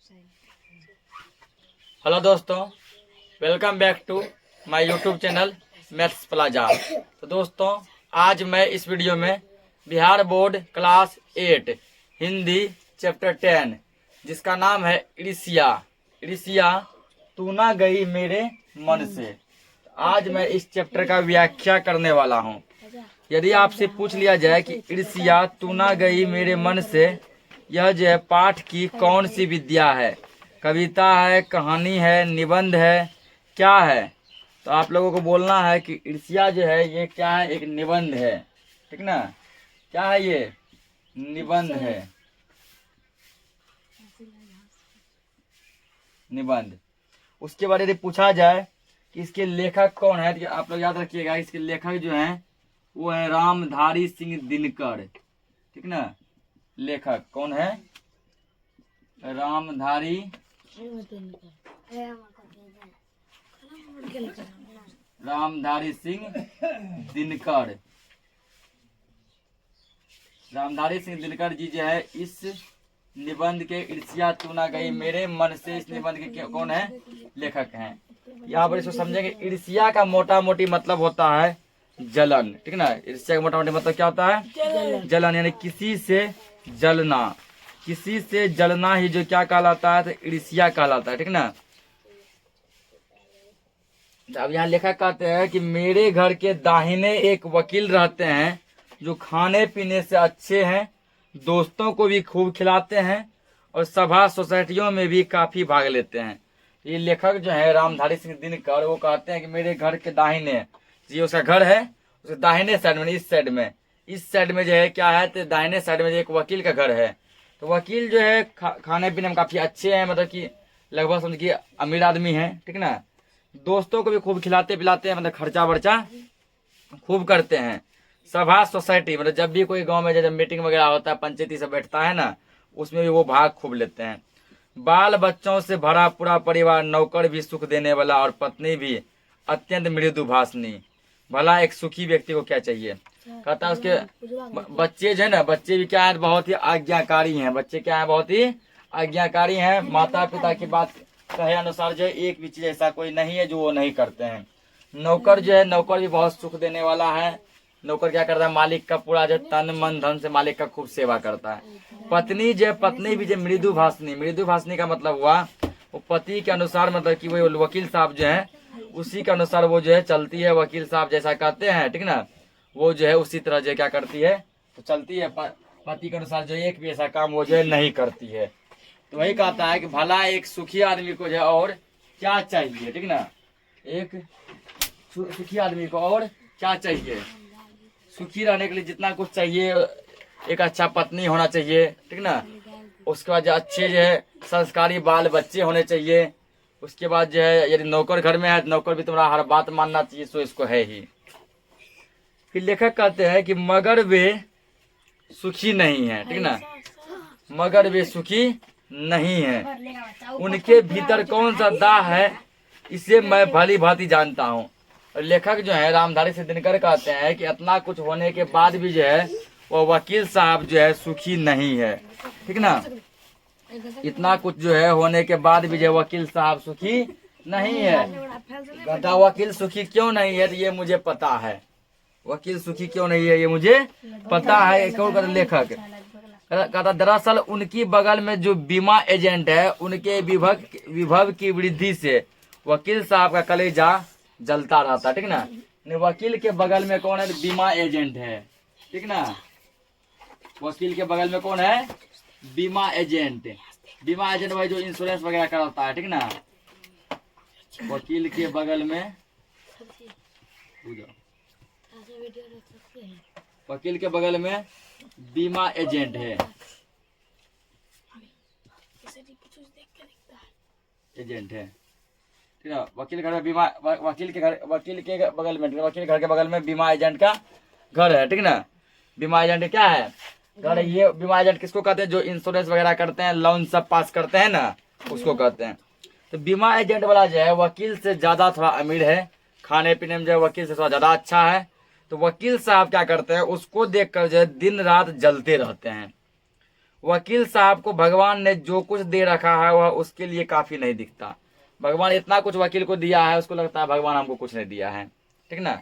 Hello दोस्तों, welcome back to my YouTube channel Maths Plaza. तो दोस्तों, आज मैं इस वीडियो में Bihar board class 8 Hindi chapter 10 जिसका नाम है इड़िसिया इड़िसिया तू ना गई मेरे मन से, आज मैं इस चैप्टर का व्याख्या करने वाला हूँ। यदि आपसे पूछ लिया जाए कि इड़िसिया तू ना गई मेरे मन से, यह जो है पाठ की कौन सी विद्या है, कविता है, कहानी है, निबंध है, क्या है, तो आप लोगों को बोलना है कि इड़िसिया जो है ये क्या है, एक निबंध है। ठीक ना, क्या है ये, निबंध है, निबंध। उसके बाद यदि पूछा जाए कि इसके लेखक कौन है, तो आप लोग याद रखिएगा, इसके लेखक जो हैं वो है रामधारी सिंह दिनकर। ठीक ना, लेखक कौन है, रामधारी सिंह दिनकर। रामधारी सिंह दिनकर जी जो है इस निबंध के इड़िसिया तू ना गई मेरे मन से, इस निबंध के कौन है, लेखक हैं। यहाँ पर इसको समझेंगे। इड़िसिया का मोटा मोटी मतलब होता है जलन। ठीक ना, इड़िसिया का मोटा मोटी मतलब क्या होता है, जलन, यानी किसी से जलना, किसी से जलना ही जो क्या कहलाता है, तो इड़िसिया कहलाता है। ठीक ना, अब यहाँ लेखक कहते हैं कि मेरे घर के दाहिने एक वकील रहते हैं जो खाने पीने से अच्छे हैं, दोस्तों को भी खूब खिलाते हैं और सभा सोसाइटियों में भी काफी भाग लेते हैं। ये लेखक जो है रामधारी सिंह दिनकर, वो कहते हैं कि मेरे घर के दाहिने, ये उसका घर है, उसके दाहिने साइड में, इस साइड में जो है क्या है, तो दाहिने साइड में एक वकील का घर है। तो वकील जो है खाने पीने में काफी अच्छे हैं, मतलब कि लगभग समझ कि अमीर आदमी है। ठीक ना, दोस्तों को भी खूब खिलाते पिलाते हैं, मतलब खर्चा वर्चा खूब करते हैं। सभा सोसाइटी, मतलब जब भी कोई गांव में जब मीटिंग वगैरह होता है, पंचायती सब बैठता है ना, उसमें भी वो भाग खूब लेते हैं। बाल बच्चों से भरा पूरा परिवार, नौकर भी सुख देने वाला और पत्नी भी अत्यंत मृदु भाषणी। भला एक सुखी व्यक्ति को क्या चाहिए, कहता है उसके बच्चे जो है ना, बच्चे भी क्या है, बहुत ही आज्ञाकारी हैं। बच्चे क्या है, बहुत ही आज्ञाकारी हैं। माता पिता की बात कहे अनुसार जो है एक भी चीज ऐसा कोई नहीं है जो वो नहीं करते हैं। नौकर जो है, नौकर भी बहुत सुख देने वाला है। नौकर क्या करता है, मालिक का पूरा जो तन मन धन से मालिक का खूब सेवा करता है। पत्नी जो है, पत्नी भी जो मृदु भाषणी का मतलब हुआ वो पति के अनुसार, मतलब कि वो वकील साहब जो है उसी के अनुसार वो जो है चलती है। वकील साहब जैसा कहते हैं, ठीक ना, वो जो है उसी तरह जो क्या करती है, तो चलती है। पति के अनुसार जो एक भी ऐसा काम वो जो है नहीं करती है। तो वही कहता है कि भला एक सुखी आदमी को जो है और क्या चाहिए। ठीक ना, एक सुखी आदमी को और क्या चाहिए, सुखी रहने के लिए जितना कुछ चाहिए, एक अच्छा पत्नी होना चाहिए। ठीक ना, उसके बाद जो अच्छे जो है संस्कारी बाल बच्चे होने चाहिए। उसके बाद जो है यदि नौकर घर में है तो नौकर भी तुम्हारा हर बात मानना चाहिए, सो इसको है ही। फिर लेखक कहते हैं कि मगर वे सुखी नहीं है। ठीक ना, मगर वे सुखी नहीं है, उनके भीतर कौन सा दाह है इसे मैं भली भांति जानता हूँ। और लेखक जो है रामधारी सिंह दिनकर कहते हैं कि इतना कुछ होने के बाद भी जो है वो वकील साहब जो है सुखी नहीं है। ठीक ना, इतना कुछ जो है होने के बाद भी जो वकील साहब सुखी नहीं है। कहता वकील सुखी क्यों नहीं है, तो ये मुझे पता है। वकील सुखी क्यों नहीं है ये मुझे पता है। एक और लेखक कहता दरअसल उनकी बगल में जो बीमा एजेंट है, उनके विभव की वृद्धि से वकील साहब का कलेजा जलता रहता। ठीक ना, वकील के बगल में कौन है, बीमा एजेंट है। ठीक ना, वकील के बगल में कौन है, बीमा एजेंट। बीमा एजेंट भाई जो इंश्योरेंस वगैरह कराता है। ठीक ना, वकील के बगल में, वकील के बगल में बीमा एजेंट है, एजेंट है। ठीक है, वकील घर में बीमा, वकील के बगल में, वकील घर के बगल में बीमा एजेंट का घर है। ठीक ना, बीमा एजेंट क्या है, घर। ये बीमा एजेंट किसको कहते हैं, जो इंश्योरेंस वगैरह करते हैं, लोन सब पास करते हैं ना, उसको कहते हैं। तो बीमा एजेंट वाला जो है वकील से ज्यादा थोड़ा अमीर है, खाने पीने में जो है वकील से थोड़ा ज्यादा अच्छा है। तो वकील साहब क्या करते हैं, उसको देखकर जो है दिन रात जलते रहते हैं। वकील साहब को भगवान ने जो कुछ दे रखा है वह उसके लिए काफी नहीं दिखता। भगवान इतना कुछ वकील को दिया है, उसको लगता है भगवान हमको कुछ नहीं दिया है। ठीक ना,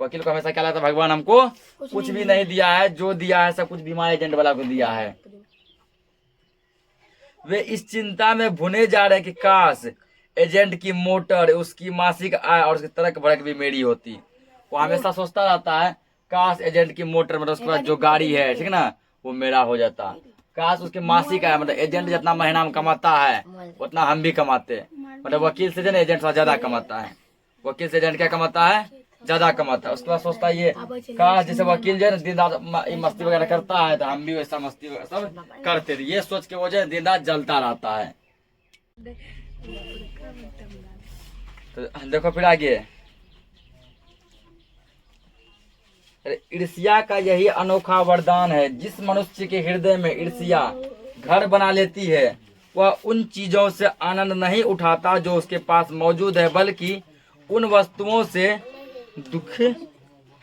वकील को हमेशा क्या लगता है, भगवान हमको कुछ भी नहीं दिया है, जो दिया है सब कुछ बीमा एजेंट वाला को दिया है। वे इस चिंता में भुने जा रहे हैं कि काश एजेंट की मोटर, उसकी मासिक आय और उसकी तर्क भड़क भी मेरी होती। वो हमेशा सोचता रहता है काश एजेंट की मोटर मतलब उसके पास जो गाड़ी है, ठीक ना, वो मेरा हो जाता। काश उसके मासिक आय मतलब एजेंट जितना महीना में कमाता है उतना हम भी कमाते। मतलब वकील से जो एजेंट ज्यादा कमाता है, वकील से एजेंट क्या कमाता है, ज्यादा कमाता है। उसके बाद सोचता है ये काश जैसे वकील जो है दिन रात मस्ती वगैरह करता है तो हम भी वैसा मस्ती वगैरह सब करते थे। ये सोच के वो जो है दिन रात जलता रहता है। तो देखो फिर आगे, ईर्ष्या का यही अनोखा वरदान है। जिस मनुष्य के हृदय में ईर्ष्या घर बना लेती है वह उन चीजों से आनंद नहीं उठाता जो उसके पास मौजूद है, बल्कि उन वस्तुओं से दुख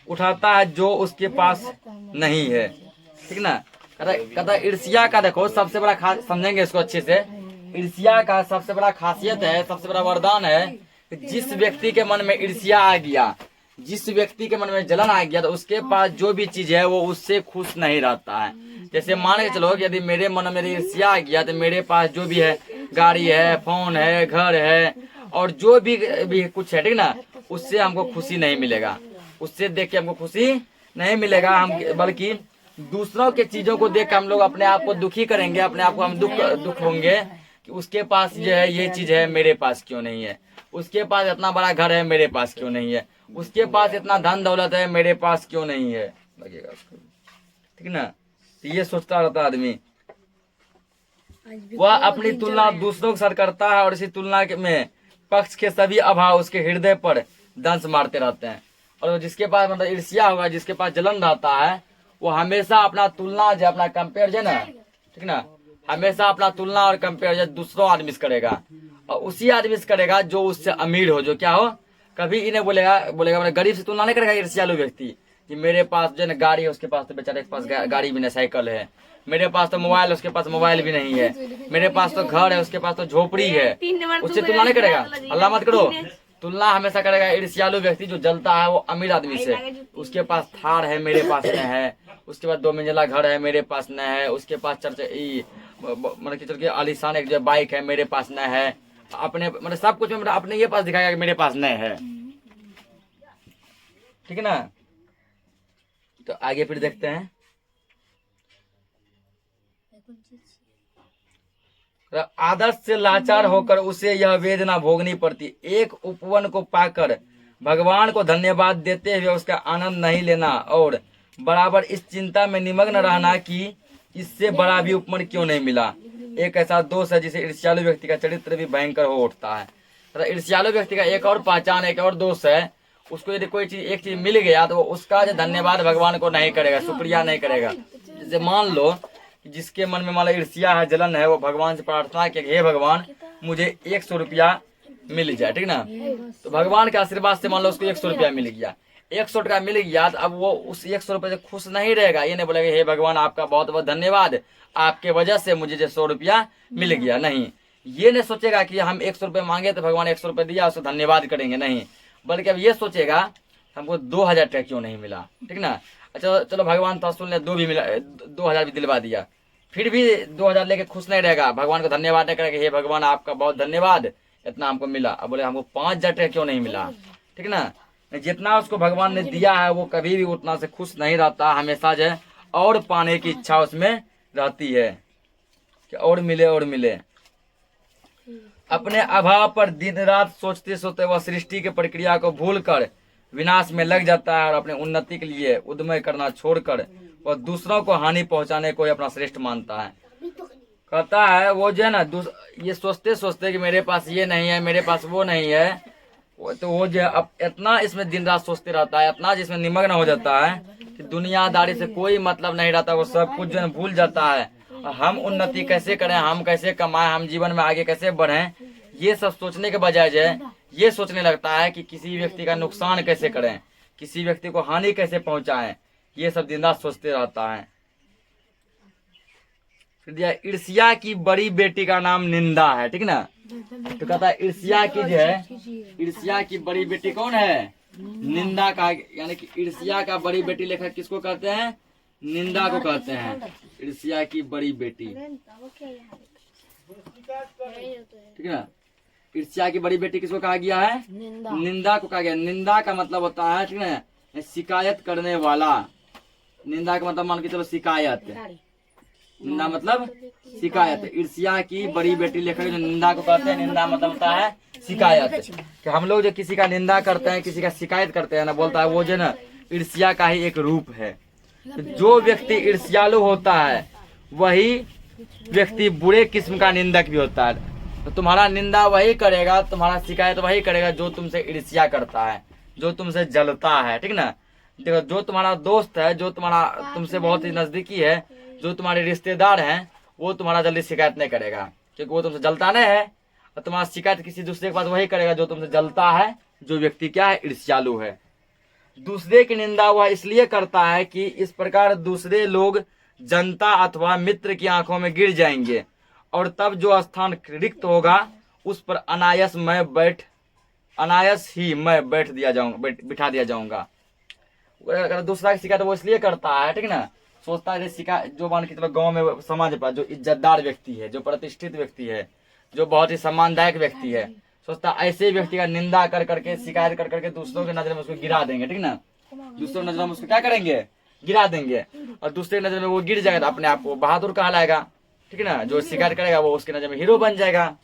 उठाता है जो उसके पास नहीं है। ठीक ना, कहता ईर्ष्या का देखो सबसे बड़ा समझेंगे इसको अच्छे से। ईर्ष्या का सबसे बड़ा खासियत है, सबसे बड़ा वरदान है, जिस व्यक्ति के मन में ईर्ष्या आ गया, जिस व्यक्ति के मन में जलन आ गया तो उसके पास जो भी चीज है वो उससे खुश नहीं रहता है। जैसे मान के चलो यदि मेरे मन में ईर्ष्या आ गया तो मेरे पास जो भी है, गाड़ी है, फोन है, घर है और जो भी कुछ है, ठीक ना, उससे हमको खुशी नहीं मिलेगा, उससे देख के हमको खुशी नहीं मिलेगा। हम बल्कि दूसरों के चीजों को देख के हम लोग अपने आप को दुखी करेंगे, अपने आप को हम दुख होंगे कि उसके पास जो है ये चीज है मेरे पास क्यों नहीं है, उसके पास इतना बड़ा घर है मेरे पास क्यों नहीं है, उसके पास इतना धन दौलत है मेरे पास क्यों नहीं है, लगेगा उसको। ठीक ना, तो ये सोचता रहता आदमी। वह अपनी तुलना दूसरों के साथ करता है और इसी तुलना में पक्ष के सभी अभाव उसके हृदय पर दंश मारते रहते हैं। और जिसके पास मतलब ईर्ष्या होगा, जिसके पास जलन रहता है, वो हमेशा अपना तुलना जो अपना कंपेयर जो ना, ठीक ना, हमेशा अपना तुलना और कंपेयर दूसरों आदमी से करेगा और उसी आदमी से करेगा जो उससे अमीर हो, जो क्या हो, कभी इन्हें बोलेगा मतलब गरीब से तुलना नहीं करेगा ईर्ष्यालु व्यक्ति कि मेरे पास जो है गाड़ी है, उसके पास तो बेचारे के पास गाड़ी भी नहीं, साइकिल है, मेरे पास तो मोबाइल है, उसके पास मोबाइल भी नहीं है, मेरे पास तो घर है, उसके पास तो झोपड़ी है, उससे तुलना नहीं करेगा। अल्लाह मत करो, तुलना हमेशा करेगा ईर्ष्यालु व्यक्ति जो जलता है वो अमीर आदमी से। उसके पास थार है मेरे पास न है, उसके बाद 2 मंजिला घर है मेरे पास न है, उसके पास मतलब चल के आलीशान एक जो बाइक है मेरे पास न है, अपने मतलब सब कुछ मतलब अपने ये पास दिखाएगा कि मेरे पास नहीं है। ठीक है ना, तो आगे फिर देखते हैं। आदर्श से लाचार होकर उसे यह वेदना भोगनी पड़ती। एक उपवन को पाकर भगवान को धन्यवाद देते हुए उसका आनंद नहीं लेना और बराबर इस चिंता में निमग्न रहना कि इससे बड़ा भी उपवन क्यों नहीं मिला। एक ऐसा दोष है जिसे ईर्ष्यालु व्यक्ति का चरित्र भी भयंकर हो उठता है। तो ईर्ष्यालु व्यक्ति का एक और पहचान, एक और दोष है, उसको यदि कोई चीज एक चीज मिल गया तो वो उसका जो धन्यवाद भगवान को नहीं करेगा, शुक्रिया नहीं करेगा। जैसे मान लो जिसके मन में मान लो ईर्ष्या है, जलन है, वो भगवान से प्रार्थना कि हे भगवान मुझे 100 रुपया मिल जाए, ठीक ना, तो भगवान के आशीर्वाद से मान लो उसको 100 रुपया मिल गया, 100 टका मिल गया, तो अब वो उस 100 रुपये से खुश नहीं रहेगा। ये नहीं बोलेगा हे भगवान आपका बहुत बहुत धन्यवाद, आपके वजह से मुझे जो 100 रुपया मिल गया, नहीं, ये नहीं सोचेगा कि हम 100 रुपये मांगे तो भगवान 100 रुपये दिया उसको धन्यवाद करेंगे, नहीं, बल्कि अब ये सोचेगा हमको 2000 टका क्यों नहीं मिला। ठीक ना, अच्छा चलो भगवान तो सुन ले 2 भी मिला, 2000 भी दिलवा दिया, फिर भी 2000 लेके खुश नहीं रहेगा, भगवान को धन्यवाद नहीं करेगा हे भगवान आपका बहुत धन्यवाद इतना हमको मिला। अब बोले हमको 5000 टका क्यों नहीं मिला। ठीक ना, जितना उसको भगवान ने दिया है वो कभी भी उतना से खुश नहीं रहता, हमेशा जो है और पाने की इच्छा उसमें रहती है कि और मिले और मिले। अपने अभाव पर दिन रात सोचते सोचते वह सृष्टि की प्रक्रिया को भूलकर विनाश में लग जाता है और अपने उन्नति के लिए उद्यम करना छोड़कर वह दूसरों को हानि पहुंचाने को ही अपना श्रेष्ठ मानता है। कहता है वो जो है ना, ये सोचते सोचते कि मेरे पास ये नहीं है, मेरे पास वो नहीं है, तो वो जो अब इतना इसमें दिन रात सोचते रहता है, इतना जिसमें निमग्न हो जाता है कि दुनियादारी से कोई मतलब नहीं रहता, वो सब कुछ जो है भूल जाता है। और हम उन्नति कैसे करें, हम कैसे कमाएं, हम जीवन में आगे कैसे बढ़ें, ये सब सोचने के बजाय जो है ये सोचने लगता है कि किसी व्यक्ति का नुकसान कैसे करें, किसी व्यक्ति को हानि कैसे पहुंचाएं, ये सब दिन रात सोचते रहता है। दिया ईर्ष्या की बड़ी बेटी का नाम निंदा है, ठीक ना। तो कहता है ईर्ष्या की जो है, ईर्ष्या की बड़ी बेटी कौन है? निंदा का, यानी कि ईर्ष्या का बड़ी बेटी लेखक किसको कहते हैं? निंदा को कहते हैं, ईर्ष्या की बड़ी बेटी, ठीक है ना। ईर्ष्या की बड़ी बेटी किसको कहा गया है? निंदा को कहा गया। निंदा का मतलब होता है, ठीक है, शिकायत करने वाला। निंदा का मतलब मान के चलो शिकायत, निंदा मतलब शिकायत। ईर्ष्या की बड़ी बेटी लेखक जो निंदा को कहते हैं, निंदा मतलब होता है शिकायत। कि हम लोग जो किसी का निंदा करते हैं, किसी का शिकायत करते हैं ना, बोलता है वो जो ना ईर्ष्या का ही एक रूप है। तो जो व्यक्ति ईर्ष्यालु होता है वही व्यक्ति बुरे किस्म का निंदक भी होता है। तो तुम्हारा निंदा वही करेगा, तुम्हारा शिकायत वही करेगा जो तुमसे ईर्ष्या करता है, जो तुमसे जलता है, ठीक ना। देखो, जो तुम्हारा दोस्त है, जो तुम्हारा तुमसे बहुत ही नजदीकी है, जो तुम्हारे रिश्तेदार हैं, वो तुम्हारा जल्दी शिकायत नहीं करेगा, क्योंकि वो तुमसे जलता नहीं है। और तुम्हारा शिकायत किसी दूसरे के पास वही करेगा जो तुमसे जलता है, जो व्यक्ति क्या है? ईर्ष्यालु है। दूसरे की निंदा वह इसलिए करता है कि इस प्रकार दूसरे लोग जनता अथवा मित्र की आंखों में गिर जाएंगे, और तब जो स्थान रिक्त होगा उस पर अनायास ही मैं बिठा दिया जाऊंगा। अगर दूसरा की शिकायत वो इसलिए करता है, ठीक ना, सोचता है शिकायत जो मान के चलो गाँव में समाज पर जो इज्जतदार व्यक्ति है, जो प्रतिष्ठित व्यक्ति है, जो बहुत ही सम्मानदायक व्यक्ति है, सोचता ऐसे व्यक्ति का निंदा कर करके, शिकायत कर करके दूसरों की नजर में उसको गिरा देंगे, ठीक ना। दूसरों की नजर में उसको क्या करेंगे? गिरा देंगे। और दूसरे की नजर में वो गिर जाएगा तो अपने आप को बहादुर कहलाएगा, ठीक ना। जो शिकायत करेगा वो उसकी नजर में हीरो बन जाएगा।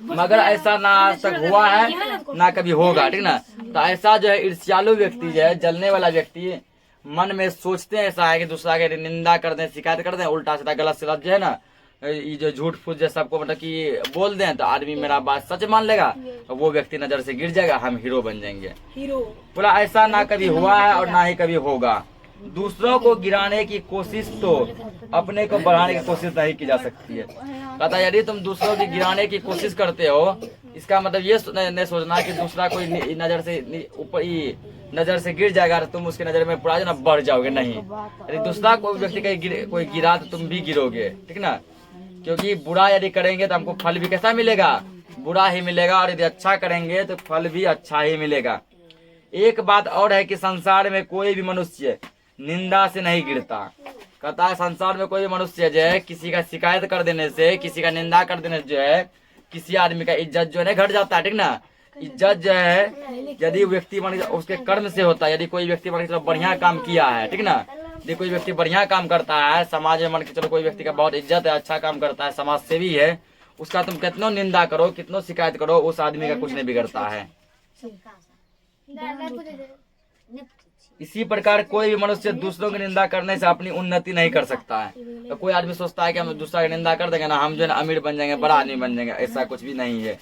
मगर ऐसा ना आज तक हुआ है, ना कभी होगा, ठीक ना। तो ऐसा जो है ईर्ष्यालु व्यक्ति जो है, जलने वाला व्यक्ति, मन में सोचते हैं ऐसा है कि दूसरा के निंदा कर दें, शिकायत कर दें, उल्टा सीधा गलत सलत जो है ना, ये जो झूठ फूट जो सबको मतलब कि बोल दें, तो आदमी मेरा बात सच मान लेगा, वो व्यक्ति नजर से गिर जाएगा, हम हीरो बन जाएंगे। बोला ऐसा ना कभी हुआ है और ना ही कभी होगा। दूसरों को गिराने की कोशिश तो अपने को बढ़ाने की कोशिश नहीं की जा सकती है। कहता यदि तुम दूसरों की गिराने की कोशिश करते हो, इसका मतलब ये नहीं सोचना कि दूसरा कोई नजर से ऊपर नजर से गिर जाएगा तो तुम उसकी नजर में पूरा जो ना बढ़ जाओगे, नहीं। यदि दूसरा कोई व्यक्ति कोई गिरा तो तुम भी गिरोगे, ठीक ना। क्योंकि बुरा यदि करेंगे तो हमको फल भी कैसा मिलेगा? बुरा ही मिलेगा, और यदि अच्छा करेंगे तो फल भी अच्छा ही मिलेगा। एक बात और है कि संसार में कोई भी मनुष्य निंदा से नहीं गिरता। कहता है संसार में कोई भी मनुष्य जो है किसी का शिकायत कर देने से, किसी का निंदा कर देने से जो है किसी आदमी का इज्जत जो है घट जाता है, ठीक ना। इज्जत जो है यदि व्यक्ति उसके कर्म से होता है। यदि कोई व्यक्ति मान के चलो बढ़िया काम किया है, ठीक ना, यदि कोई व्यक्ति बढ़िया काम करता है, समाज में मान के चलो कोई व्यक्ति का बहुत इज्जत है, अच्छा काम करता है, समाज सेवी है, उसका तुम कितनों निंदा करो, कितनों शिकायत करो, उस आदमी का कुछ नहीं बिगड़ता है। इसी प्रकार कोई भी मनुष्य दूसरों की निंदा करने से अपनी उन्नति नहीं कर सकता है। तो कोई आदमी सोचता है कि हम दूसरा की निंदा कर देंगे ना, हम जो है अमीर बन जाएंगे, बड़ा आदमी बन जाएंगे, ऐसा कुछ भी नहीं है।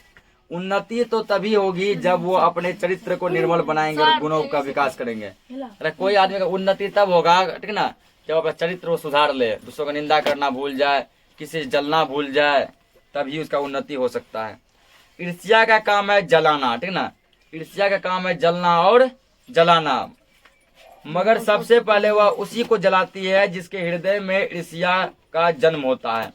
उन्नति तो तभी होगी जब वो अपने चरित्र को निर्मल बनाएंगे और गुणों का विकास करेंगे। अरे कोई आदमी का उन्नति तब होगा, ठीक ना, जब अपना चरित्र वो सुधार ले, दूसरों का निंदा करना भूल जाए, किसी से जलना भूल जाए, तभी उसका उन्नति हो सकता है। ईर्ष्या का काम है जलाना, ठीक ना। ईर्ष्या का काम है जलना और जलाना, मगर सबसे पहले वह उसी को जलाती है जिसके हृदय में ईर्ष्या का जन्म होता है।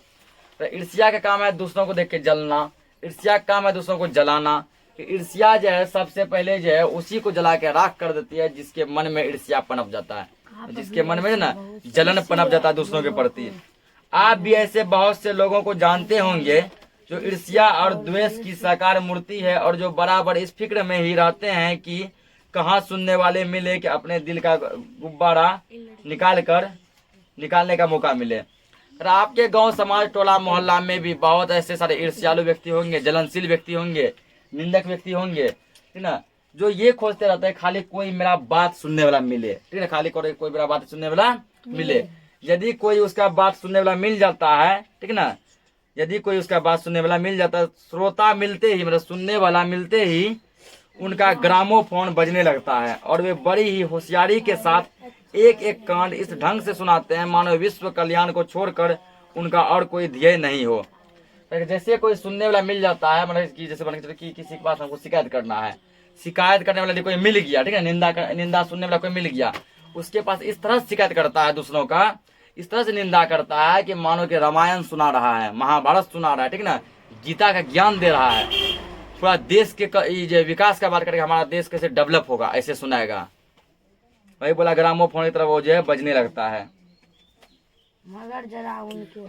तो ईर्ष्या का काम है दूसरों को देख के जलना, ईर्ष्या का काम है दूसरों को जलाना। ईर्ष्या जो है सबसे पहले जो है उसी को जला के राख कर देती है जिसके मन में ईर्ष्या पनप जाता है, जिसके मन में ना जलन पनप जाता है दूसरों के प्रति। आप भी ऐसे बहुत से लोगों को जानते होंगे जो ईर्ष्या और द्वेष की साकार मूर्ति है, और जो बराबर इस फिक्र में ही रहते हैं कि कहाँ सुनने वाले मिले कि अपने दिल का गुब्बारा निकालने का मौका मिले। और आपके गांव समाज टोला मोहल्ला में भी बहुत ऐसे सारे ईर्ष्यालु व्यक्ति होंगे, जलनशील व्यक्ति होंगे, निंदक व्यक्ति होंगे, ठीक ना, जो ये खोजते रहते हैं खाली कोई मेरा बात सुनने वाला मिले, ठीक है, खाली कोई मेरा बात सुनने वाला मिले। यदि कोई उसका बात सुनने वाला मिल जाता है, ठीक ना, यदि कोई उसका बात सुनने वाला मिल जाता है, श्रोता मिलते ही मतलब सुनने वाला मिलते ही उनका ग्रामोफोन बजने लगता है, और वे बड़ी ही होशियारी के साथ एक एक कांड इस ढंग से सुनाते हैं मानो विश्व कल्याण को छोड़कर उनका और कोई ध्येय नहीं हो। जैसे कोई सुनने वाला मिल जाता है, मतलब कि जैसे कि किसी के पास हमको शिकायत करना है, शिकायत करने वाला कोई मिल गया, ठीक है, निंदा सुनने वाला कोई मिल गया, उसके पास इस तरह शिकायत करता है दूसरों का, इस तरह से निंदा करता है कि मानो कि रामायण सुना रहा है, महाभारत सुना रहा है, ठीक ना, गीता का ज्ञान दे रहा है, पूरा देश के जो विकास का बात करके हमारा देश कैसे डेवलप होगा ऐसे सुनाएगा। वही बोला ग्रामोफोन की तरह वो जो है बजने लगता है।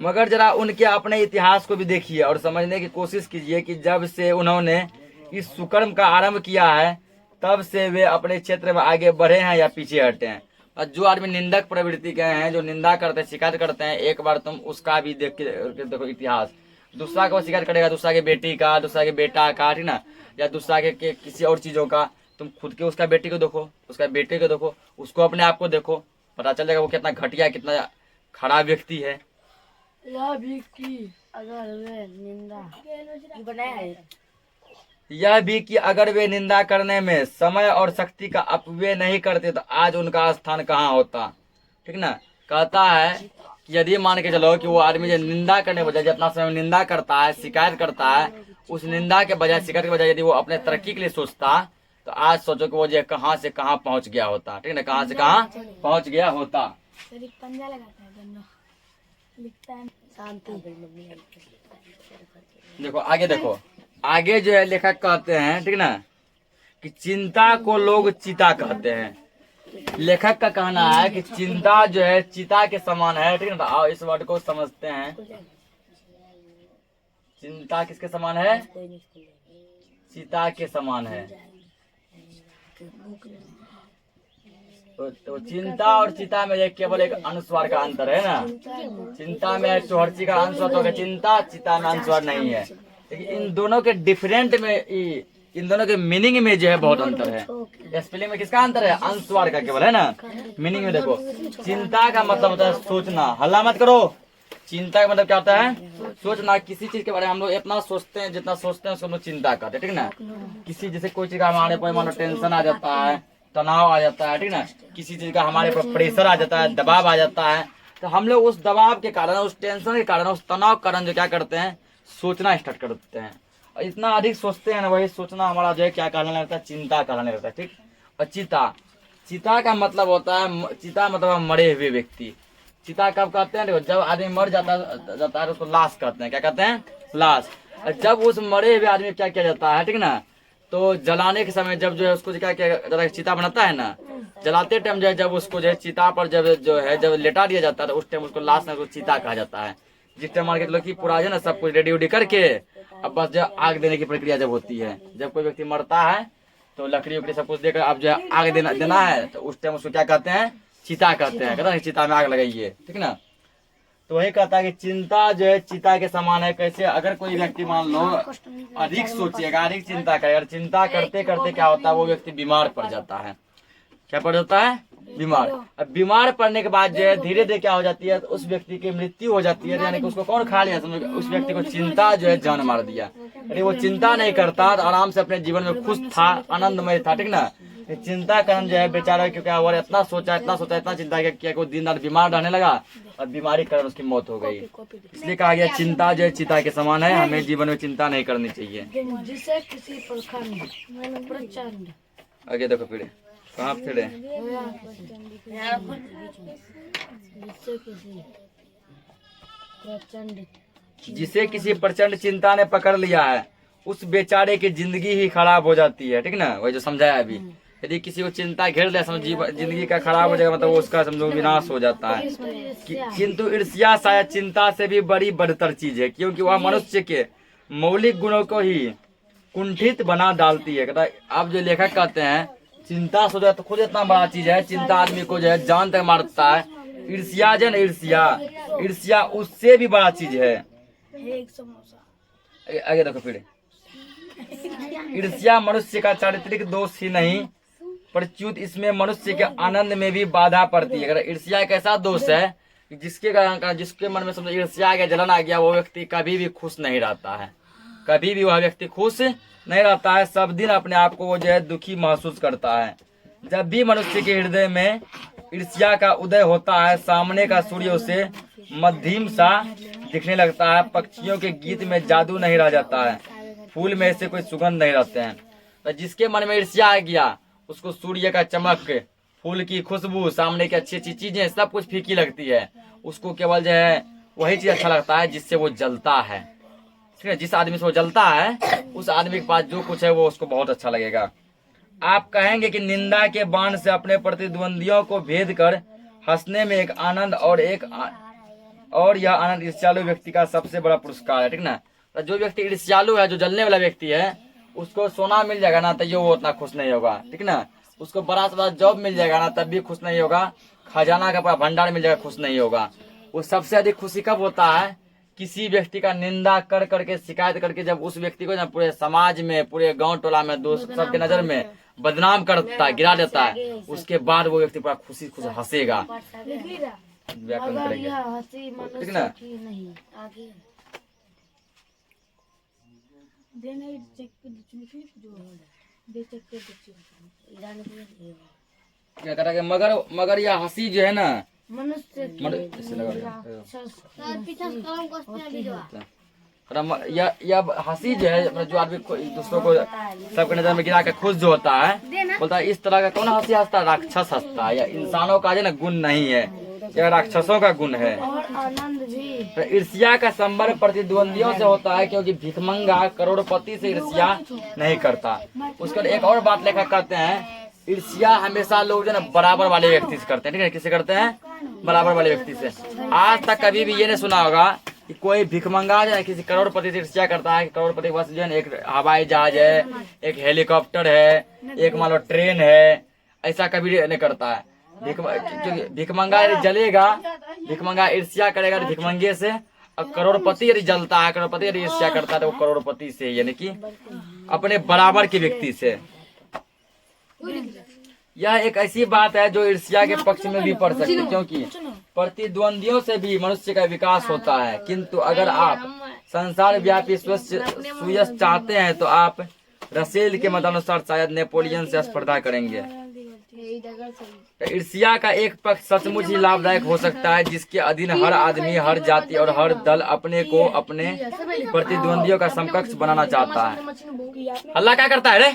मगर जरा उनके अपने इतिहास को भी देखिए और समझने की कोशिश कीजिए कि जब से उन्होंने इस सुकर्म का आरंभ किया है तब से वे अपने क्षेत्र में आगे बढ़े हैं या पीछे हटे हैं। और जो आदमी निंदक प्रवृत्ति के हैं, जो निंदा करते हैं, शिकायत करते हैं, एक बार तुम उसका भी देख के देखो इतिहास। दूसरा का वो शिकायत करेगा, दूसरा के बेटी का, दूसरा के बेटा का, ठीक ना, या दूसरा के किसी और चीजों का। तुम खुद के उसका बेटी को देखो, उसका बेटे को देखो, उसको अपने आप को देखो, पता चल जाएगा वो कितना घटिया, कितना खराब व्यक्ति है। यह भी कि अगर वे निंदा करने में समय और शक्ति का अपव्यय नहीं करते तो आज उनका स्थान कहाँ होता, ठीक ना। कहता है कि यदि मान के चलो कि वो आदमी जो निंदा करने बजाय जितना समय निंदा करता है, शिकायत करता है, उस निंदा के बजाय, शिकायत के बजाय यदि वो अपने तरक्की के लिए सोचता तो आज सोचो कि वो जो कहाँ से कहाँ पहुंच गया होता, ठीक ना, कहाँ से कहाँ पहुंच गया होता। पंजा लगाता है, लिखता है शांति। देखो आगे, देखो आगे जो है लेखक कहते हैं, ठीक ना, कि चिंता को लोग चिता कहते हैं। लेखक का कहना है कि चिंता जो है चिता के समान है, ठीक है ना। आओ इस वर्ड को समझते हैं। चिंता किसके समान है? चिता के समान है। तो चिंता और चिता में केवल एक अनुस्वार का अंतर है ना। चिंता में चौहर्ची का अनुस्वार तो चिंता, चिता में अनुस्वार नहीं है। लेकिन इन दोनों के डिफरेंट में, इन दोनों के मीनिंग में जो है बहुत अंतर है। स्पेलिंग में किसका अंतर है? अनुस्वार का केवल, है ना। मीनिंग में देखो, चिंता का मतलब होता है सोचना। हल्ला मत करो। चिंता का मतलब क्या होता है? सोचना। किसी चीज के बारे में हम लोग इतना सोचते हैं, जितना सोचते हैं उसको हम लोग चिंता करते हैं, ठीक ना। किसी जैसे कोई चीज का हमारे पर मानो टेंशन आ जाता है, तनाव आ जाता है, ठीक ना। किसी चीज का हमारे पर प्रेशर आ जाता है, दबाव आ जाता है, तो हम लोग उस दबाव के कारण, उस टेंशन के कारण, उस तनाव के कारण जो क्या करते हैं, सोचना स्टार्ट कर देते हैं। और इतना अधिक सोचते हैं ना, वही सोचना हमारा जो है क्या कहलाने लगता है? चिंता कहलाने लगता है, ठीक। और चिता, चिता का मतलब होता है, चिता मतलब मरे हुए व्यक्ति। चिता कब कहते हैं? देखो, जब आदमी मर जाता है उसको लाश कहते हैं। क्या कहते हैं? लाश। और जब उस मरे हुए आदमी क्या किया जाता है, ठीक ना, तो जलाने के समय जब जो है उसको क्या किया जाता है? चिता बनाता है ना। जलाते टाइम जो है जब उसको जो है चिता पर जब लेटा दिया जाता है तो उस टाइम उसको लाश में चिता कहा जाता है। जिस टाइम मान के चलो कि पूरा है ना सब कुछ रेडी उडी करके अब बस जो आग देने की प्रक्रिया जब होती है, जब कोई व्यक्ति मरता है तो लकड़ी उकड़ी सब कुछ देकर अब जो है आग देना है, तो उस टाइम उसको क्या कहते हैं? चिता कहते हैं। कहते हैं चिता में आग लगाइए, ठीक ना। तो वही कहता है कि चिंता जो है चिता के समान है। कैसे? अगर कोई व्यक्ति मान लो अधिक सोचेगा, अधिक चिंता करेगा, चिंता करते करते क्या होता है? वो व्यक्ति बीमार पड़ जाता है। क्या पड़ जाता है? बीमार। अब बीमार पड़ने के बाद जो है धीरे धीरे क्या हो जाती है? तो उस व्यक्ति की मृत्यु हो जाती है। यानी कि उसको कौन खा लिया? समझो उस व्यक्ति को चिंता जो है जान मार दिया। अरे वो चिंता नहीं करता तो आराम से अपने जीवन में खुश था, आनंदमय था, ठीक ना। चिंता कारण जो है बेचारा क्योंकि वो इतना सोचा, इतना चिंता किया कि वो दिन रात बीमार रहने लगा और बीमारी कारण उसकी मौत हो गई। इसलिए कहा गया चिंता जो है चिता के समान है। हमें जीवन में चिंता नहीं करनी चाहिए। जिसे किसी प्रचंड, आगे देखो फिर कहाँ फिर जिसे किसी प्रचंड चिंता ने पकड़ लिया है उस बेचारे की जिंदगी ही खराब हो जाती है, ठीक ना। वही जो समझाया अभी, यदि किसी को चिंता घेर ले समझो जिंदगी का खराब हो जाएगा, मतलब उसका समझो विनाश हो जाता है। किंतु ईर्ष्या शायद चिंता से भी बड़ी बदतर चीज है, क्योंकि वह मनुष्य के मौलिक गुणों को ही कुंठित बना डालती है। कहता अब जो लेखक कहते हैं चिंता सोचा तो खुद इतना बड़ा चीज है, चिंता आदमी को जो है जान तक मारता है। ईर्ष्या जो है, ईर्ष्या उससे भी बड़ा चीज है। आगे देखो फिर, ईर्ष्या मनुष्य का चारित्रिक दोष ही नहीं प्रत्युत इसमें मनुष्य के आनंद में भी बाधा पड़ती है। अगर ईर्ष्या एक ऐसा दोष है जिसके मन में समझो ईर्ष्या आ गया, जलन आ गया, वो व्यक्ति कभी भी खुश नहीं रहता है। कभी भी वह व्यक्ति खुश नहीं रहता है। सब दिन अपने आप को वो जो है दुखी महसूस करता है। जब भी मनुष्य के हृदय में ईर्ष्या का उदय होता है, सामने का सूर्य उसे मध्यम सा दिखने लगता है। पक्षियों के गीत में जादू नहीं रह जाता है, फूल में से कोई सुगंध नहीं रहते हैं। तो जिसके मन में ईर्ष्या आ गया उसको सूर्य का चमक, फूल की खुशबू, सामने की अच्छी अच्छी चीजें सब कुछ फीकी लगती है। उसको केवल जो है वही चीज अच्छा लगता है जिससे वो जलता है, ठीक है। जिस आदमी से वो जलता है उस आदमी के पास जो कुछ है वो उसको बहुत अच्छा लगेगा। आप कहेंगे कि निंदा के बाण से अपने प्रतिद्वंदियों को भेद कर हंसने में एक आनंद और यह आनंद ईर्ष्यालु व्यक्ति का सबसे बड़ा पुरस्कार है, ठीक ना। तो जो व्यक्ति ईर्ष्यालु है, जो जलने वाला व्यक्ति है, उसको सोना मिल जाएगा ना तो ये वो उतना खुश नहीं होगा, ठीक ना। उसको बड़ा से बड़ा जॉब मिल जाएगा ना तब भी खुश नहीं होगा, खजाना का पूरा भंडार मिल जाएगा, खुश नहीं होगा। वो सबसे अधिक खुशी कब होता है, किसी व्यक्ति का निंदा कर करके शिकायत करके जब उस व्यक्ति को ना पूरे समाज में, पूरे गांव टोला में, दोस्त सबके नजर में बदनाम करता है, गिरा देता है, उसके बाद वो व्यक्ति पूरा खुशी खुश हंसेगा, व्याकरण करेंगे, ठीक ना। क्या करा कि मगर यह हंसी जो है ना मनुष्य यह हंसी जो है, जो आदमी दूसरों को सबके नजर में गिरा के खुश जो होता है, बोलता है इस तरह का कौन हंसी हंसता है, राक्षस हंसता है। या इंसानों का जो ना गुण नहीं है, यह राक्षसों का गुण है। और आनंद भी। तो ईर्ष्या का संपर्क प्रतिद्वंदियों से होता है, क्योंकि भिखमंगा करोड़पति से ईर्ष्या नहीं करता। उसके लिए एक और बात लेखक कहते हैं, ईर्ष्या हमेशा लोग जो ना बराबर वाले व्यक्ति से करते हैं, ठीक है। किससे करते हैं, बराबर वाले व्यक्ति से। आज तक कभी भी ये नहीं सुना होगा कि कोई भिखमंगा जो है किसी करोड़पति से ईर्ष्या करता है कि करोड़पति के पास जो है एक हवाई जहाज है, एक हेलीकॉप्टर है, एक मान लो ट्रेन है, ऐसा कभी नहीं करता है। क्योंकि भिखमंगा यदि जलेगा, भिखमंगा ईर्ष्या करेगा तो भिखमंगे से, और करोड़पति यदि जलता है, करोड़पति यदि ईर्ष्या करता है तो वो करोड़पति से, यानी कि अपने बराबर के व्यक्ति से। यह एक ऐसी बात है जो ईर्ष्या के पक्ष में भी पड़ सकती है, क्योंकि प्रतिद्वंदियों से भी मनुष्य का विकास होता है। किंतु अगर आप संसार व्यापी सुयश चाहते हैं तो आप रसेल के मतानुसार शायद नेपोलियन से स्पर्धा करेंगे। ईर्ष्या का एक पक्ष सचमुच ही लाभदायक हो सकता है, जिसके अधीन हर आदमी, हर जाति और हर दल अपने को अपने प्रतिद्वंदियों का समकक्ष बनाना चाहता है। अल्लाह क्या करता है रे,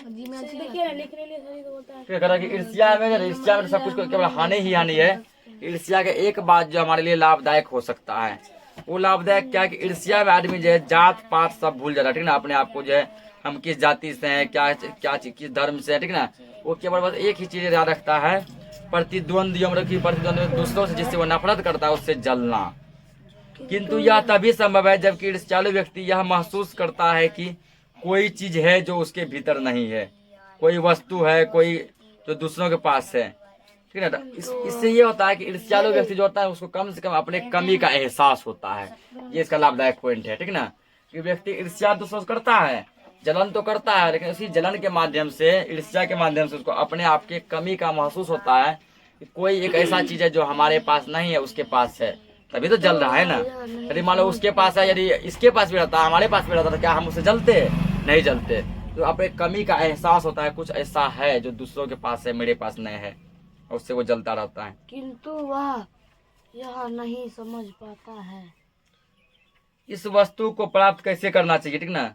ईर्ष्या में सब कुछ केवल हानि ही हानि है। ईर्ष्या का एक बात जो हमारे लिए लाभदायक हो सकता है, वो लाभदायक क्या कि ईर्ष्या में आदमी जो है जात पात सब भूल जाता है, ठीक ना। अपने आप को जो है हम किस जाति से हैं, क्या किस धर्म से है, ठीक ना। वो केवल बस एक ही चीज याद रखता है, प्रतिद्वंदियों दूसरों से जिससे वो नफरत करता है उससे जलना। किंतु यह तभी संभव है जबकि ईर्ष्यालु व्यक्ति यह महसूस करता है कि कोई चीज है जो उसके भीतर नहीं है, कोई वस्तु है, कोई जो दूसरों के पास है, ठीक है ना। इससे ये होता है कि ईर्ष्यालु व्यक्ति जो होता है उसको कम से कम अपने कमी का एहसास होता है। ये इसका लाभदायक पॉइंट है, ठीक ना। कि व्यक्ति ईर्ष्या दूसरों से करता है, जलन तो करता है, लेकिन उसी जलन के माध्यम से, ईर्ष्या के माध्यम से उसको अपने आप के कमी का महसूस होता है कि कोई एक ऐसा चीज है जो हमारे पास नहीं है, उसके पास है, तभी तो जल रहा है ना। यदि मान लो उसके पास है, यदि इसके पास भी रहता, हमारे पास भी रहता, तो क्या हम उससे जलते? नहीं जलते। तो अपने कमी का एहसास होता है, कुछ ऐसा है जो दूसरों के पास है, मेरे पास नहीं है, उससे वो जलता रहता है। किंतु वह यह नहीं समझ पाता है इस वस्तु को प्राप्त कैसे करना चाहिए, ठीक ना।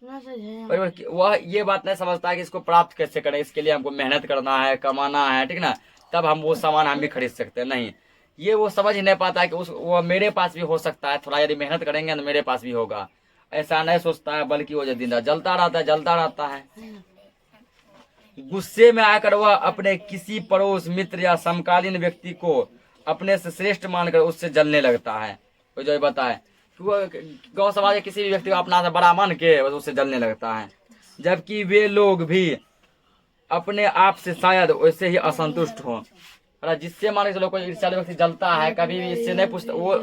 वह ये बात नहीं समझता है कि इसको प्राप्त कैसे करें, इसके लिए हमको मेहनत करना है, कमाना है, ठीक ना, तब हम वो सामान हम भी खरीद सकते हैं। नहीं, ये वो समझ ही नहीं पाता है कि वो मेरे पास भी हो सकता है, थोड़ा यदि मेहनत करेंगे तो मेरे पास भी होगा, ऐसा नहीं सोचता है। बल्कि वो दिन जलता रहता है। गुस्से में आकर वह अपने किसी पड़ोस, मित्र या समकालीन व्यक्ति को अपने से श्रेष्ठ मानकर उससे जलने लगता है। वो जो बताए गांव समाज के किसी भी व्यक्ति को अपना से बड़ा मान के उससे जलने लगता है, जबकि वे लोग भी अपने आप से शायद वैसे ही असंतुष्ट हो। जिससे मान के लोग ईर्ष्यालु व्यक्ति जलता है, कभी भी इससे नहीं पूछता, वो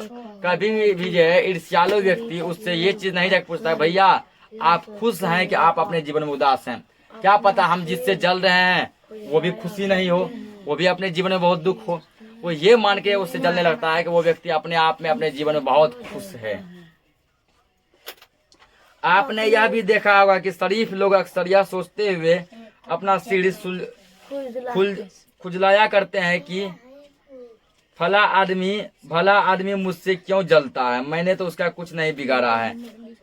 कभी भी जो है ईर्ष्यालु व्यक्ति उससे ये चीज नहीं जाकर पूछता है, भैया आप खुश हैं कि आप अपने जीवन में उदास हैं? क्या पता हम जिससे जल रहे हैं वो भी खुशी नहीं हो, वो भी अपने जीवन में बहुत दुख हो। वो ये मान के उससे जलने लगता है कि वो व्यक्ति अपने आप में, अपने जीवन में बहुत खुश है। आपने यह भी देखा होगा कि शरीफ लोग अक्सर यह सोचते हुए अपना सिर खुजलाया करते हैं कि भला आदमी मुझसे क्यों जलता है, मैंने तो उसका कुछ नहीं बिगाड़ा है,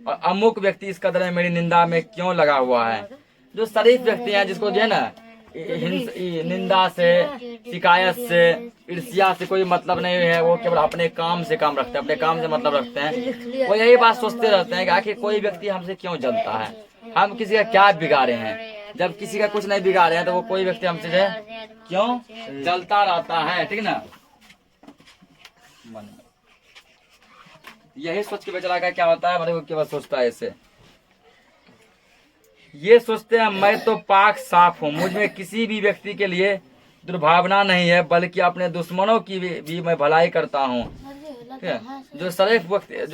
और अमुक व्यक्ति इस कदर में मेरी निंदा में क्यों लगा हुआ है। जो शरीफ व्यक्ति हैं, जिसको जो है ना निंदा से, शिकायत से, ईर्ष्या से कोई मतलब नहीं है। वो केवल अपने काम से काम रखते हैं, अपने काम से मतलब रखते हैं। वो यही बात सोचते रहते हैं कि आखिर कोई व्यक्ति हमसे क्यों जलता है, हम किसी का क्या बिगाड़े हैं। जब किसी का कुछ नहीं बिगाड़े हैं तो वो कोई व्यक्ति हमसे जो है क्यों जलता रहता है, ठीक ना। यही सोच के बेचारा का क्या होता है, मतलब केवल सोचता है ऐसे। ये सोचते हैं मैं तो पाक साफ हूँ, मुझ में किसी भी व्यक्ति के लिए दुर्भावना नहीं है, बल्कि अपने दुश्मनों की भी मैं भलाई करता हूँ। ठीक है? जो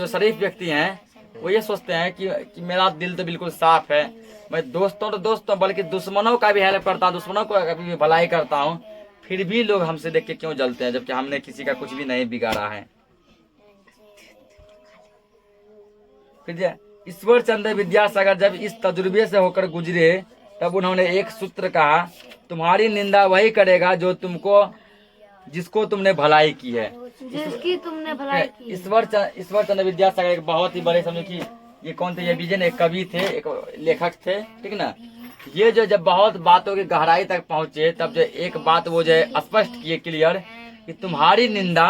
शरीफ व्यक्ति हैं वो ये सोचते हैं कि मेरा दिल तो बिल्कुल साफ है, मैं दोस्तों तो दोस्तों बल्कि दुश्मनों का भी हेल्प करता हूँ, दुश्मनों को कभी भी भलाई करता हूँ। फिर भी लोग हमसे देख के क्यों जलते हैं, जबकि हमने किसी का कुछ भी नहीं बिगाड़ा है। फिर ईश्वर चंद्र विद्यासागर जब इस तजुर्बे से होकर गुजरे तब उन्होंने एक सूत्र कहा, तुम्हारी निंदा वही करेगा जो जिसको तुमने भलाई की है। जिसकी तुमने भलाई की। ईश्वर चंद्र विद्यासागर एक बहुत ही बड़े, समझो कि ये कौन थे, ये विजन एक कवि थे, एक लेखक थे, ठीक ना। ये जो जब बहुत बातों की गहराई तक पहुंचे तब जो एक बात वो जो है स्पष्ट किए क्लियर कि तुम्हारी निंदा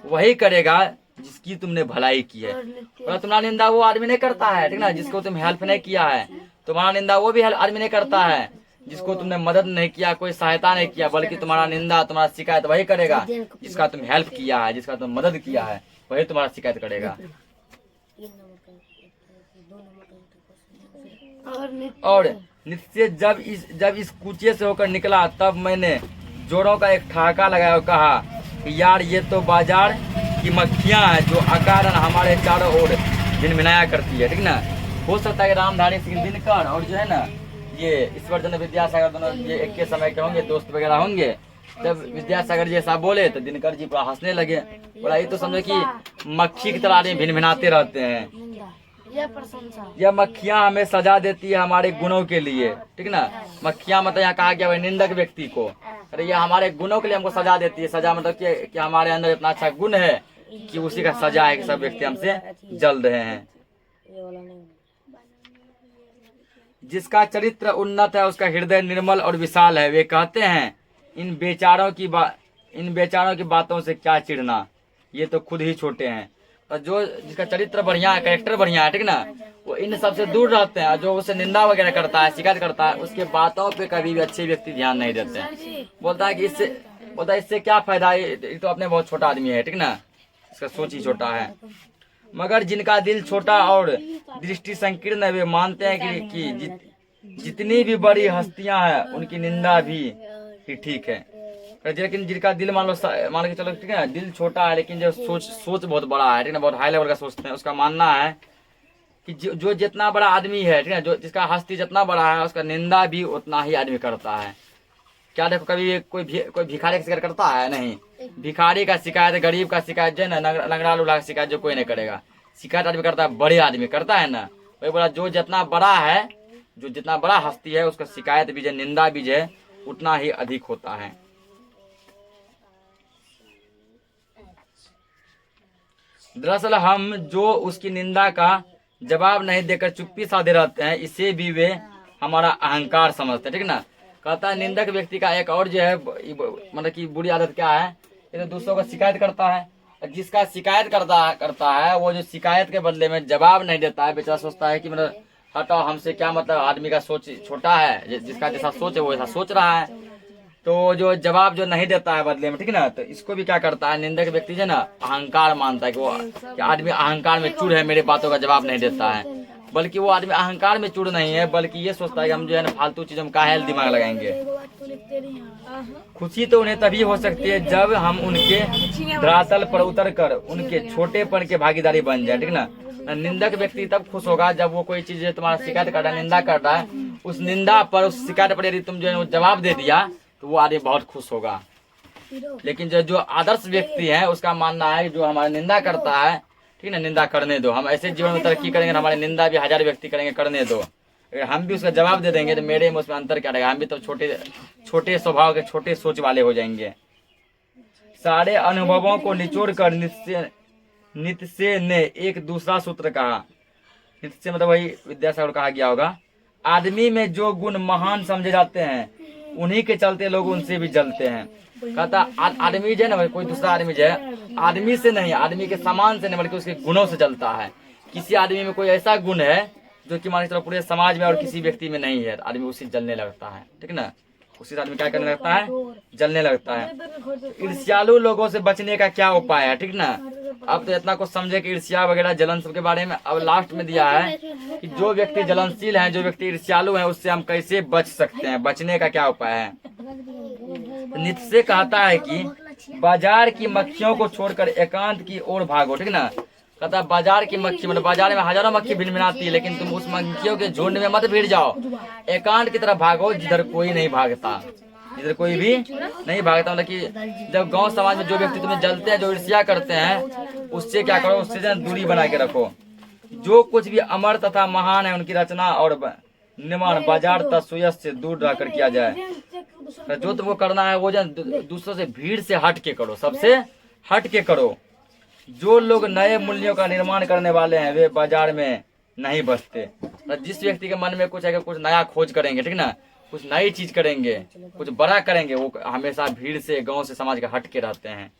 वही करेगा जिसकी तुमने भलाई की है। और तुम्हारा निंदा वो आदमी नहीं करता है, ठीक ना, जिसको तुम हेल्प नहीं किया है। तुम्हारा निंदा वो भी आदमी नहीं करता है जिसको तुमने मदद नहीं किया, कोई सहायता नहीं किया, बल्कि तुम्हारा निंदा, तुम्हारा शिकायत वही करेगा जिसका तुम हेल्प किया है, जिसका तुम मदद किया है, वही तुम्हारा शिकायत करेगा। और नित्य जब इस कूचे से होकर निकला तब मैंने जोरों का एक ठहाका लगाया और कहा कि यार ये तो बाजार की मक्खियां हैं जो अकारण हमारे चारों ओर भिनभिनाया करती है, ठीक ना। हो सकता है कि रामधारी सिंह दिनकर और जो है ना ये ईश्वर चंद्र विद्यासागर दोनों ये एक के समय के होंगे, दोस्त वगैरह होंगे। जब विद्यासागर जी ऐसा बोले तो दिनकर जी पूरा हंसने लगे, बोला ये तो समझो कि मक्खी की तरह आदमी भिनभिनाते रहते हैं। यह मक्खियां हमें सजा देती है हमारे गुणों के लिए, ठीक ना। मक्खियां मतलब यहाँ कहा गया निंदक व्यक्ति को, अरे ये हमारे गुणों के लिए हमको सजा देती है। सजा मतलब कि हमारे अंदर इतना अच्छा गुण है कि उसी का सजा है कि सब व्यक्ति हमसे जल रहे हैं। जिसका चरित्र उन्नत है उसका हृदय निर्मल और विशाल है। वे कहते हैं इन बेचारों की बातों से क्या चिढ़ना, ये तो खुद ही छोटे हैं। और जो जिसका चरित्र बढ़िया है, कैरेक्टर बढ़िया है, ठीक ना, वो इन सबसे दूर रहते हैं। जो उसे निंदा वगैरह करता है, शिकायत करता है, उसके बातों पे कभी भी अच्छे व्यक्ति ध्यान नहीं देते हैं। बोलता है कि इससे क्या फायदा, ये तो अपने बहुत छोटा आदमी है, ठीक ना, इसका सोच ही छोटा है। मगर जिनका दिल छोटा और दृष्टि संकीर्ण है वे मानते हैं कि जितनी भी बड़ी हस्तियां हैं उनकी निंदा भी ठीक है। लेकिन जिनका दिल मान के चलो, ठीक है, दिल छोटा है लेकिन जो सोच बहुत बड़ा है, ठीक है, बहुत हाई लेवल का सोचते हैं, उसका मानना है कि जो जितना बड़ा आदमी है, ठीक है, जो जिसका हस्ती जितना बड़ा है उसका निंदा भी उतना ही आदमी करता है। क्या देखो कभी कोई भिखारी का शिकायत करता है? नहीं। भिखारी का शिकायत, गरीब का शिकायत जो है ना, लंगड़ा लूला का शिकायत जो कोई नहीं करेगा। शिकायत आदमी करता है, बड़े आदमी करता है ना। वही बोला जो जितना बड़ा है, जो जितना बड़ा हस्ती है उसका शिकायत भी जो निंदा भी जो उतना ही अधिक होता है। दरअसल हम जो उसकी निंदा का जवाब नहीं देकर चुप्पी साधे रहते हैं, इसे भी वे हमारा अहंकार समझते हैं, ठीक ना। कहता है निंदक व्यक्ति का एक और जो है मतलब कि बुरी आदत क्या है, ये तो दूसरों का शिकायत करता है। जिसका शिकायत करता है वो जो शिकायत के बदले में जवाब नहीं देता है, बेचारा सोचता है कि मतलब हटाओ हमसे क्या मतलब, आदमी का सोच छोटा है, जिसका जैसा सोच है वो ऐसा सोच रहा है। तो जो जवाब जो नहीं देता है बदले में, ठीक ना, तो इसको भी क्या करता है निंदक व्यक्ति जो ना अहंकार मानता है कि वो कि आदमी अहंकार में चूर है, मेरे बातों का जवाब नहीं देता है। बल्कि वो आदमी अहंकार में चूर नहीं है, बल्कि ये सोचता है कि हम जो है ना फालतू चीजों में काहे दिमाग लगाएंगे। खुशी तो उन्हें तभी हो सकती है जब हम उनके धरातल पर उतर कर उनके छोटेपन के भागीदारी बन जाए, ठीक ना। निंदक व्यक्ति तब खुश होगा जब वो कोई चीज तुम्हारा शिकायत कर रहा है, निंदा कर रहा है, उस निंदा पर, उस शिकायत पर यदि तुम जो है जवाब दे दिया तो वो आदमी बहुत खुश होगा। लेकिन जो आदर्श व्यक्ति है उसका मानना है जो हमारी निंदा करता है, ठीक है, निंदा करने दो, हम ऐसे जीवन में तरक्की करेंगे, हमारी निंदा भी 1000 व्यक्ति करेंगे, करने दो। अगर हम भी उसका जवाब दे देंगे तो मेरे में उसमें अंतर क्या रहेगा, हम भी तो छोटे स्वभाव के, छोटे सोच वाले हो जाएंगे। सारे अनुभवों को निचोड़ कर नित्य ने एक दूसरा सूत्र कहा। नित्य मतलब वही विद्यासागर कहा गया होगा। आदमी में जो गुण महान समझे जाते हैं उन्हीं के चलते लोग उनसे भी जलते हैं। कहता आदमी जो है ना, कोई दूसरा आदमी जो है, आदमी से नहीं, आदमी के सामान से नहीं, बल्कि उसके गुणों से जलता है। किसी आदमी में कोई ऐसा गुण है जो कि मान के चलो पूरे समाज में और किसी व्यक्ति में नहीं है, आदमी उसी जलने लगता है, ठीक ना। उसी आदमी क्या करने लगता है, जलने लगता है। ईर्ष्यालु लोगों से बचने का क्या उपाय है, ठीक ना। अब तो इतना कुछ समझे कि ईर्ष्या वगैरह जलन सबके बारे में। अब लास्ट में दिया है कि जो व्यक्ति जलनशील है, जो व्यक्ति ईर्ष्यालु है, उससे हम कैसे बच सकते हैं, बचने का क्या उपाय है। तो नीचे कहता है कि बाजार की मक्खियों को छोड़कर एकांत की ओर भागो, ठीक ना। कहता बाजार की मक्खी, मतलब बाजार में हजारों मक्खी भिनभिनाती है, लेकिन तुम उस मक्खियों के झुंड में मत भिड़ जाओ, एकांत की तरफ भागो जिधर कोई नहीं भागता, जिधर कोई भी नहीं भागता। मतलब कि जब गांव समाज में जो व्यक्ति तुम्हें जलते हैं, जो ईर्ष्या करते हैं, उससे क्या करो, उससे दूरी बना के रखो। जो कुछ भी अमर तथा महान है, उनकी रचना और निर्माण बाजार तथा सुयश से दूर रहकर किया जाए। जो तुमको करना है वो दूसरों से भीड़ से हट के करो, सबसे हट के करो। जो लोग नए मूल्यों का निर्माण करने वाले हैं, वे बाजार में नहीं बसते। जिस व्यक्ति के मन में कुछ है, कुछ नया खोज करेंगे, ठीक ना, कुछ नई चीज करेंगे, कुछ बड़ा करेंगे, वो हमेशा भीड़ से, गांव से, समाज के हट के रहते हैं।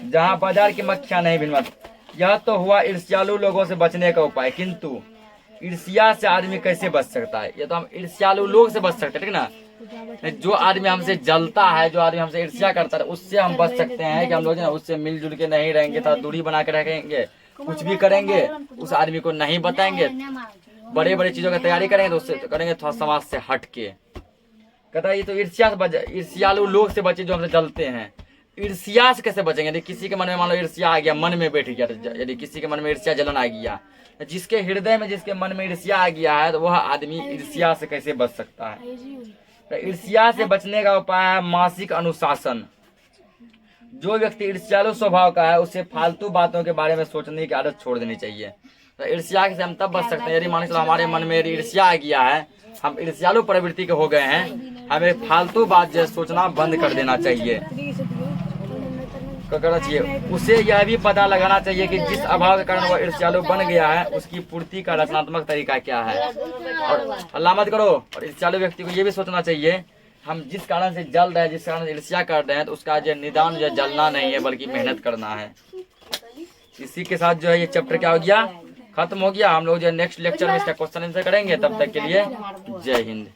जहाँ बाजार की मक्खियां नहीं भिनभिनाती। यह तो हुआ ईर्ष्यालु लोगों से बचने का उपाय, किंतु ईर्ष्या से आदमी कैसे बच सकता है। ये तो हम ईर्ष्यालु लोग से बच सकते हैं, ठीक ना। जो आदमी हमसे जलता है, जो आदमी हमसे ईर्ष्या करता है, उससे हम बच सकते हैं कि हम लोग ना उससे मिलजुल के नहीं रहेंगे, थोड़ा दूरी बना के रखेंगे। कुछ भी करेंगे उस आदमी को नहीं बताएंगे, बड़े बड़े चीजों की तैयारी करेंगे तो उससे करेंगे थोड़ा समाज से हट के। कहता है ये तो ईर्ष्या से ईर्ष्यालु लोग से बचे जो हमसे जलते हैं। ईर्ष्या से कैसे बचेंगे। यदि किसी के मन में मान लो ईर्ष्या आ गया, मन में बैठ गया, यदि किसी के मन में ईर्ष्या जलन आ गया, जिसके हृदय में, जिसके मन में ईर्ष्या आ गया है, तो वह आदमी ईर्ष्या से कैसे बच सकता है। ईर्ष्या से बचने का उपाय है मासिक अनुशासन। जो व्यक्ति ईर्ष्यालु स्वभाव का है, उसे फालतू बातों के बारे में सोचने की आदत छोड़ देनी चाहिए। तो ईर्ष्या से हम तब बच सकते हैं यदि मान लो हमारे मन में ईर्ष्या आ गया है, हम ईर्ष्यालु प्रवृत्ति के हो गए हैं, हमें फालतू बात जो सोचना बंद कर देना चाहिए, करना चाहिए। उसे यह भी पता लगाना चाहिए कि जिस अभाव के कारण वह ईर्ष्यालु बन गया है, उसकी पूर्ति का रचनात्मक तरीका क्या है। और अल्लाह मत करो। और ईर्ष्यालु व्यक्ति को यह भी सोचना चाहिए, हम जिस कारण से जल रहे हैं, जिस कारण से ईर्ष्या कर रहे हैं, तो उसका जो निदान जो जलना नहीं है, बल्कि मेहनत करना है। इसी के साथ जो है ये चैप्टर क्या हो गया, खत्म हो गया। हम लोग जो नेक्स्ट लेक्चर में इसका क्वेश्चन आंसर करेंगे। तब तक के लिए जय हिंद।